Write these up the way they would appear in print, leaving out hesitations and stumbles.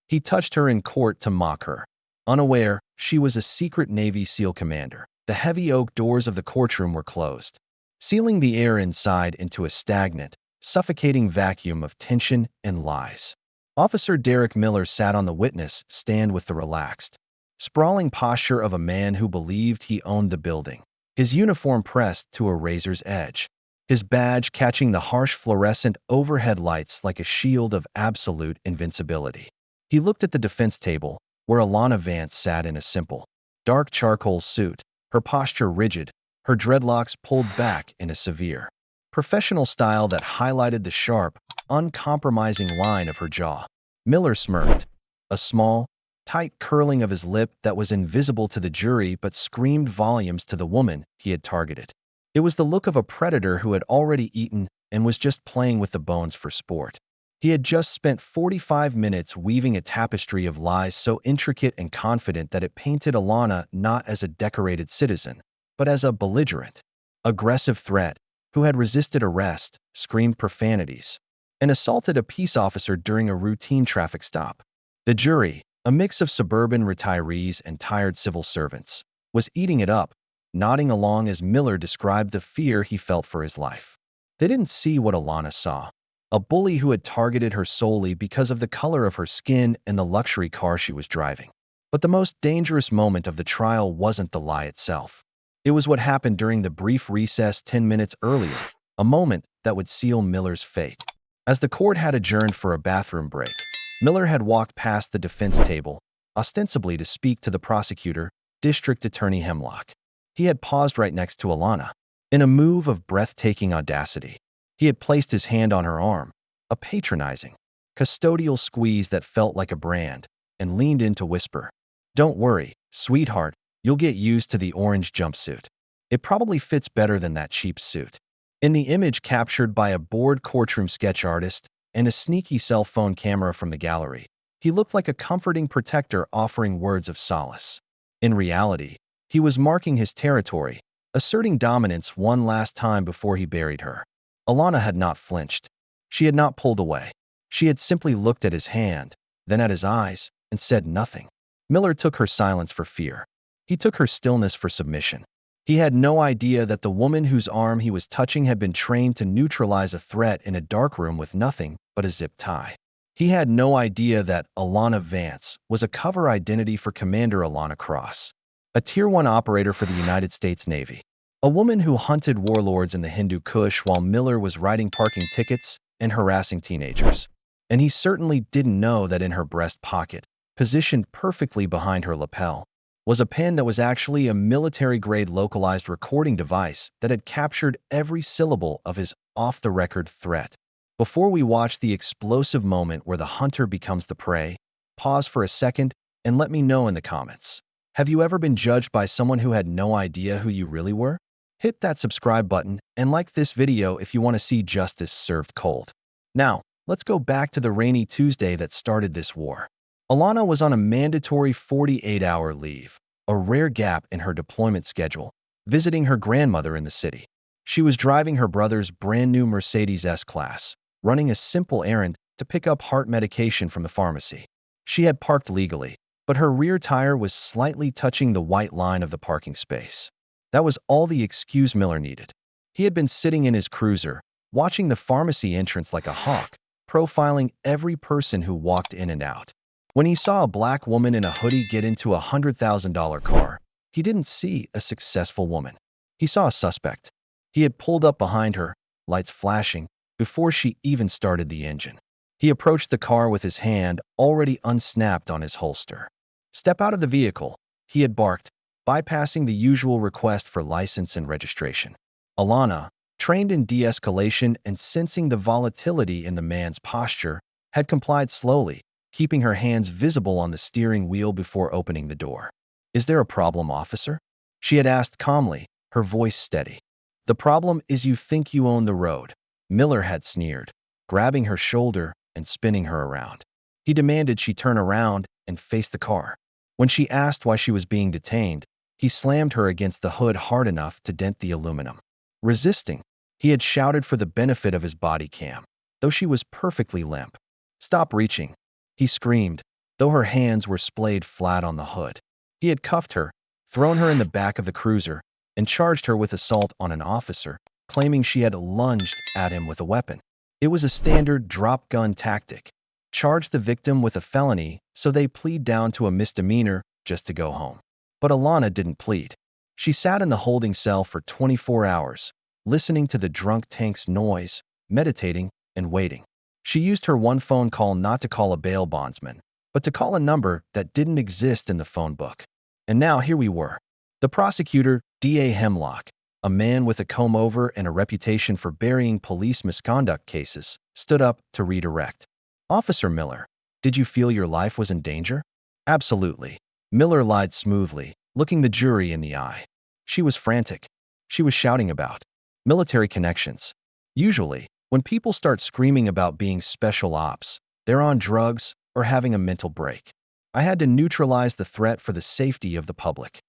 He touched her in court to mock her. Unaware, she was a secret Navy SEAL commander. The heavy oak doors of the courtroom were closed, sealing the air inside into a stagnant, suffocating vacuum of tension and lies. Officer Derek Miller sat on the witness stand with the relaxed, sprawling posture of a man who believed he owned the building, his uniform pressed to a razor's edge, his badge catching the harsh fluorescent overhead lights like a shield of absolute invincibility. He looked at the defense table, where Alana Vance sat in a simple, dark charcoal suit, her posture rigid, her dreadlocks pulled back in a severe, professional style that highlighted the sharp, uncompromising line of her jaw. Miller smirked, a small, tight curling of his lip that was invisible to the jury but screamed volumes to the woman he had targeted. It was the look of a predator who had already eaten and was just playing with the bones for sport. He had just spent 45 minutes weaving a tapestry of lies so intricate and confident that it painted Alana not as a decorated citizen, but as a belligerent, aggressive threat who had resisted arrest, screamed profanities, and assaulted a peace officer during a routine traffic stop. The jury, a mix of suburban retirees and tired civil servants, was eating it up, nodding along as Miller described the fear he felt for his life. They didn't see what Alana saw. A bully who had targeted her solely because of the color of her skin and the luxury car she was driving. But the most dangerous moment of the trial wasn't the lie itself. It was what happened during the brief recess 10 minutes earlier, a moment that would seal Miller's fate. As the court had adjourned for a bathroom break, Miller had walked past the defense table, ostensibly to speak to the prosecutor, District Attorney Hemlock. He had paused right next to Alana. In a move of breathtaking audacity, he had placed his hand on her arm, a patronizing, custodial squeeze that felt like a brand, and leaned in to whisper, "Don't worry, sweetheart, you'll get used to the orange jumpsuit. It probably fits better than that cheap suit." In the image captured by a bored courtroom sketch artist and a sneaky cell phone camera from the gallery, he looked like a comforting protector offering words of solace. In reality, he was marking his territory, asserting dominance one last time before he buried her. Alana had not flinched. She had not pulled away. She had simply looked at his hand, then at his eyes, and said nothing. Miller took her silence for fear. He took her stillness for submission. He had no idea that the woman whose arm he was touching had been trained to neutralize a threat in a dark room with nothing but a zip tie. He had no idea that Alana Vance was a cover identity for Commander Alana Cross, a Tier 1 operator for the United States Navy. A woman who hunted warlords in the Hindu Kush while Miller was writing parking tickets and harassing teenagers. And he certainly didn't know that in her breast pocket, positioned perfectly behind her lapel, was a pen that was actually a military-grade localized recording device that had captured every syllable of his off-the-record threat. Before we watch the explosive moment where the hunter becomes the prey, pause for a second and let me know in the comments. Have you ever been judged by someone who had no idea who you really were? Hit that subscribe button and like this video if you want to see justice served cold. Now, let's go back to the rainy Tuesday that started this war. Alana was on a mandatory 48-hour leave, a rare gap in her deployment schedule, visiting her grandmother in the city. She was driving her brother's brand-new Mercedes S-Class, running a simple errand to pick up heart medication from the pharmacy. She had parked legally, but her rear tire was slightly touching the white line of the parking space. That was all the excuse Miller needed. He had been sitting in his cruiser, watching the pharmacy entrance like a hawk, profiling every person who walked in and out. When he saw a black woman in a hoodie get into a $100,000 car, he didn't see a successful woman. He saw a suspect. He had pulled up behind her, lights flashing, before she even started the engine. He approached the car with his hand already unsnapped on his holster. "Step out of the vehicle," he had barked, bypassing the usual request for license and registration. Alana, trained in de-escalation and sensing the volatility in the man's posture, had complied slowly, keeping her hands visible on the steering wheel before opening the door. "Is there a problem, officer?" she had asked calmly, her voice steady. "The problem is you think you own the road," Miller had sneered, grabbing her shoulder and spinning her around. He demanded she turn around and face the car. When she asked why she was being detained, he slammed her against the hood hard enough to dent the aluminum. Resisting, he had shouted for the benefit of his body cam, though she was perfectly limp. "Stop reaching," he screamed, though her hands were splayed flat on the hood. He had cuffed her, thrown her in the back of the cruiser, and charged her with assault on an officer, claiming she had lunged at him with a weapon. It was a standard drop-gun tactic. Charge the victim with a felony so they plead down to a misdemeanor just to go home. But Alana didn't plead. She sat in the holding cell for 24 hours, listening to the drunk tank's noise, meditating, and waiting. She used her one phone call not to call a bail bondsman, but to call a number that didn't exist in the phone book. And now here we were. The prosecutor, D.A. Hemlock, a man with a comb-over and a reputation for burying police misconduct cases, stood up to redirect. Officer Miller, did you feel your life was in danger? Absolutely. Miller lied smoothly, looking the jury in the eye. She was frantic. She was shouting about military connections. Usually, when people start screaming about being special ops, they're on drugs or having a mental break. I had to neutralize the threat for the safety of the public.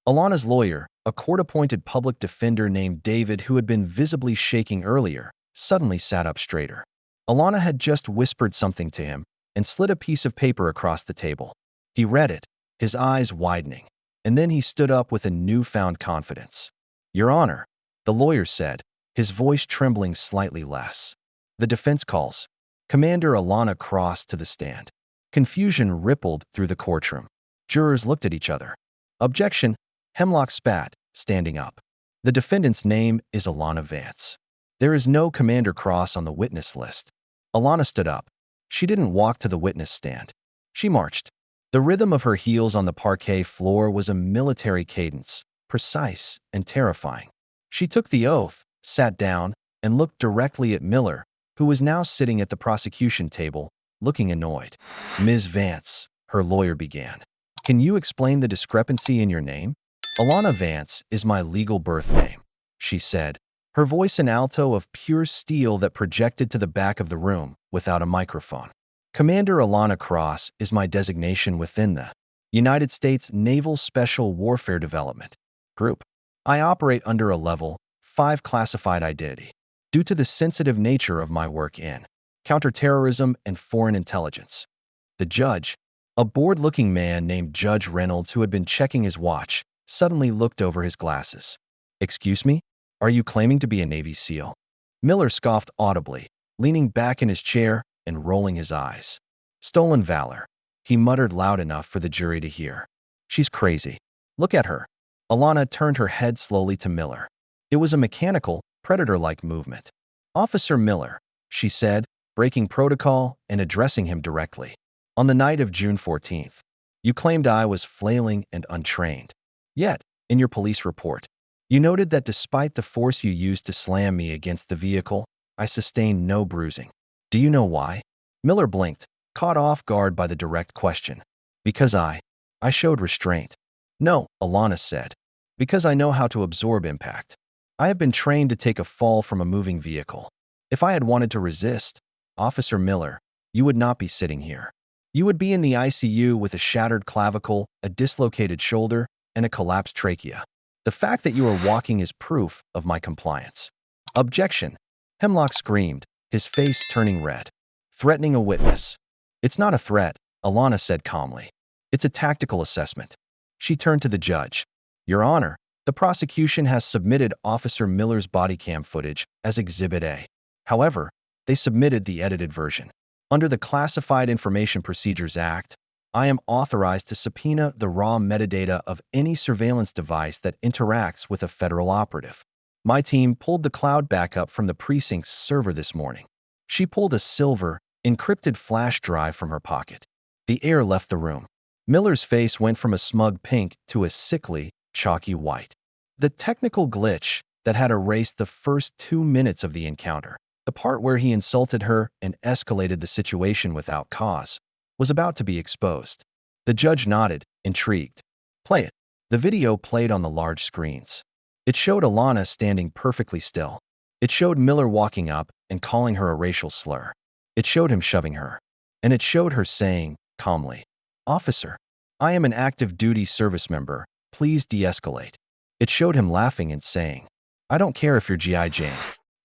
Alana's lawyer, a court-appointed public defender named David who had been visibly shaking earlier, suddenly sat up straighter. Alana had just whispered something to him and slid a piece of paper across the table. He read it, his eyes widening, and then he stood up with a newfound confidence. Your Honor, the lawyer said, his voice trembling slightly less. The defense calls Commander Alana Cross to the stand. Confusion rippled through the courtroom. Jurors looked at each other. Objection, Hemlock spat, standing up. The defendant's name is Alana Vance. There is no Commander Cross on the witness list. Alana stood up. She didn't walk to the witness stand. She marched. The rhythm of her heels on the parquet floor was a military cadence, precise and terrifying. She took the oath, sat down, and looked directly at Miller, who was now sitting at the prosecution table, looking annoyed. Ms. Vance, her lawyer began. Can you explain the discrepancy in your name? Alana Vance is my legal birth name, she said, her voice an alto of pure steel that projected to the back of the room without a microphone. Commander Alana Cross is my designation within the United States Naval Special Warfare Development Group. I operate under a Level 5 classified identity due to the sensitive nature of my work in counterterrorism and foreign intelligence. The judge, a bored-looking man named Judge Reynolds who had been checking his watch, suddenly looked over his glasses. Excuse me? Are you claiming to be a Navy SEAL? Miller scoffed audibly, leaning back in his chair and rolling his eyes. Stolen valor, he muttered loud enough for the jury to hear. She's crazy. Look at her. Alana turned her head slowly to Miller. It was a mechanical, predator-like movement. Officer Miller, she said, breaking protocol and addressing him directly. On the night of June 14th, you claimed I was flailing and untrained. Yet, in your police report, you noted that despite the force you used to slam me against the vehicle, I sustained no bruising. Do you know why? Miller blinked, caught off guard by the direct question. Because I showed restraint. No, Alana said. Because I know how to absorb impact. I have been trained to take a fall from a moving vehicle. If I had wanted to resist, Officer Miller, you would not be sitting here. You would be in the ICU with a shattered clavicle, a dislocated shoulder, and a collapsed trachea. The fact that you are walking is proof of my compliance. Objection. Hemlock screamed, his face turning red. Threatening a witness. It's not a threat, Alana said calmly. It's a tactical assessment. She turned to the judge. Your Honor, the prosecution has submitted Officer Miller's body cam footage as Exhibit A. However, they submitted the edited version. Under the Classified Information Procedures Act, I am authorized to subpoena the raw metadata of any surveillance device that interacts with a federal operative. My team pulled the cloud backup from the precinct's server this morning. She pulled a silver, encrypted flash drive from her pocket. The air left the room. Miller's face went from a smug pink to a sickly, chalky white. The technical glitch that had erased the first 2 minutes of the encounter, the part where he insulted her and escalated the situation without cause, was about to be exposed. The judge nodded, intrigued. Play it. The video played on the large screens. It showed Alana standing perfectly still. It showed Miller walking up and calling her a racial slur. It showed him shoving her. And it showed her saying, calmly, Officer, I am an active duty service member. Please de-escalate. It showed him laughing and saying, I don't care if you're G.I. Jane.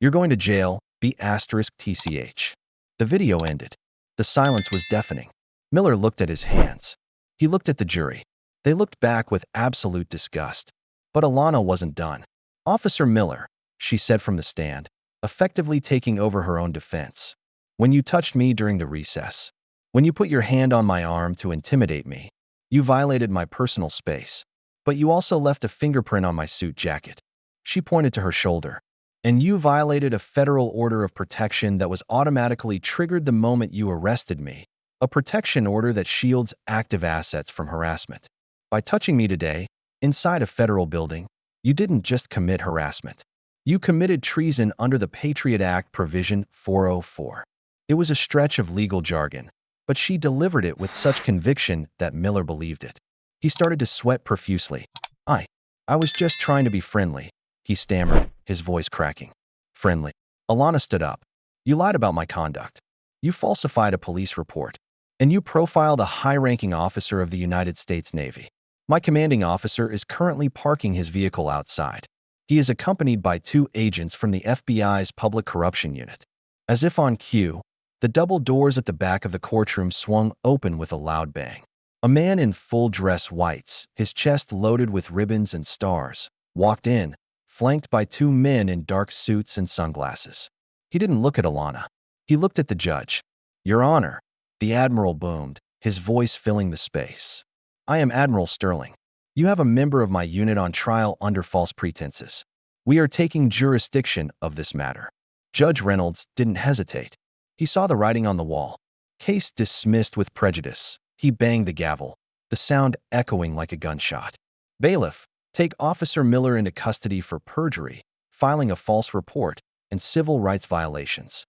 You're going to jail, B*TCH. The video ended. The silence was deafening. Miller looked at his hands. He looked at the jury. They looked back with absolute disgust. But Alana wasn't done. "Officer Miller," she said from the stand, effectively taking over her own defense. "When you touched me during the recess, when you put your hand on my arm to intimidate me, you violated my personal space. But you also left a fingerprint on my suit jacket." She pointed to her shoulder. "And you violated a federal order of protection that was automatically triggered the moment you arrested me. A protection order that shields active assets from harassment. By touching me today, inside a federal building, you didn't just commit harassment. You committed treason under the Patriot Act Provision 404. It was a stretch of legal jargon, but she delivered it with such conviction that Miller believed it. He started to sweat profusely. I was just trying to be friendly," he stammered, his voice cracking. "Friendly?" Alana stood up. "You lied about my conduct. You falsified a police report. And you profiled a high-ranking officer of the United States Navy. My commanding officer is currently parking his vehicle outside. He is accompanied by 2 agents from the FBI's Public Corruption Unit." As if on cue, the double doors at the back of the courtroom swung open with a loud bang. A man in full-dress whites, his chest loaded with ribbons and stars, walked in, flanked by 2 men in dark suits and sunglasses. He didn't look at Alana. He looked at the judge. "Your Honor," the Admiral boomed, his voice filling the space. "I am Admiral Sterling. You have a member of my unit on trial under false pretenses. We are taking jurisdiction of this matter." Judge Reynolds didn't hesitate. He saw the writing on the wall. "Case dismissed with prejudice." He banged the gavel, the sound echoing like a gunshot. "Bailiff, take Officer Miller into custody for perjury, filing a false report, and civil rights violations."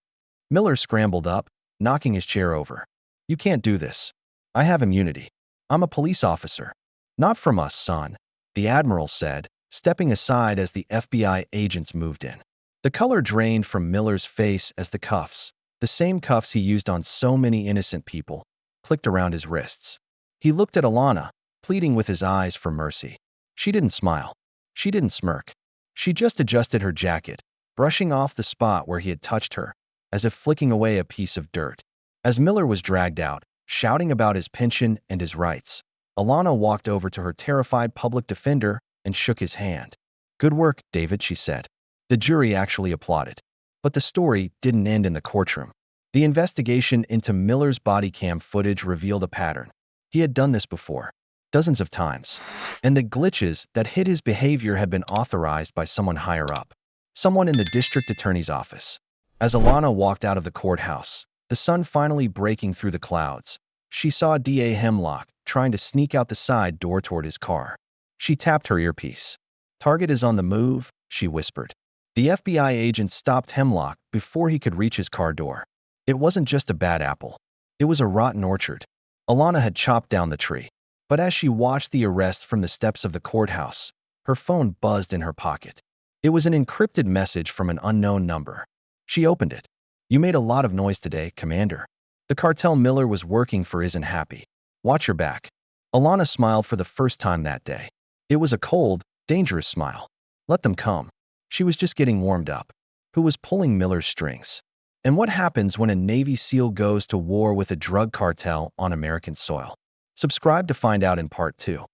Miller scrambled up, knocking his chair over. "You can't do this. I have immunity. I'm a police officer." "Not from us, son," the Admiral said, stepping aside as the FBI agents moved in. The color drained from Miller's face as the cuffs, the same cuffs he used on so many innocent people, clicked around his wrists. He looked at Alana, pleading with his eyes for mercy. She didn't smile. She didn't smirk. She just adjusted her jacket, brushing off the spot where he had touched her, as if flicking away a piece of dirt. As Miller was dragged out, shouting about his pension and his rights, Alana walked over to her terrified public defender and shook his hand. "Good work, David," she said. The jury actually applauded. But the story didn't end in the courtroom. The investigation into Miller's body cam footage revealed a pattern. He had done this before, dozens of times, and the glitches that hid his behavior had been authorized by someone higher up, someone in the district attorney's office. As Alana walked out of the courthouse, the sun finally breaking through the clouds, she saw DA Hemlock trying to sneak out the side door toward his car. She tapped her earpiece. "Target is on the move," she whispered. The FBI agent stopped Hemlock before he could reach his car door. It wasn't just a bad apple. It was a rotten orchard. Alana had chopped down the tree. But as she watched the arrest from the steps of the courthouse, her phone buzzed in her pocket. It was an encrypted message from an unknown number. She opened it. "You made a lot of noise today, Commander. The cartel Miller was working for isn't happy. Watch your back." Alana smiled for the first time that day. It was a cold, dangerous smile. Let them come. She was just getting warmed up. Who was pulling Miller's strings? And what happens when a Navy SEAL goes to war with a drug cartel on American soil? Subscribe to find out in Part 2.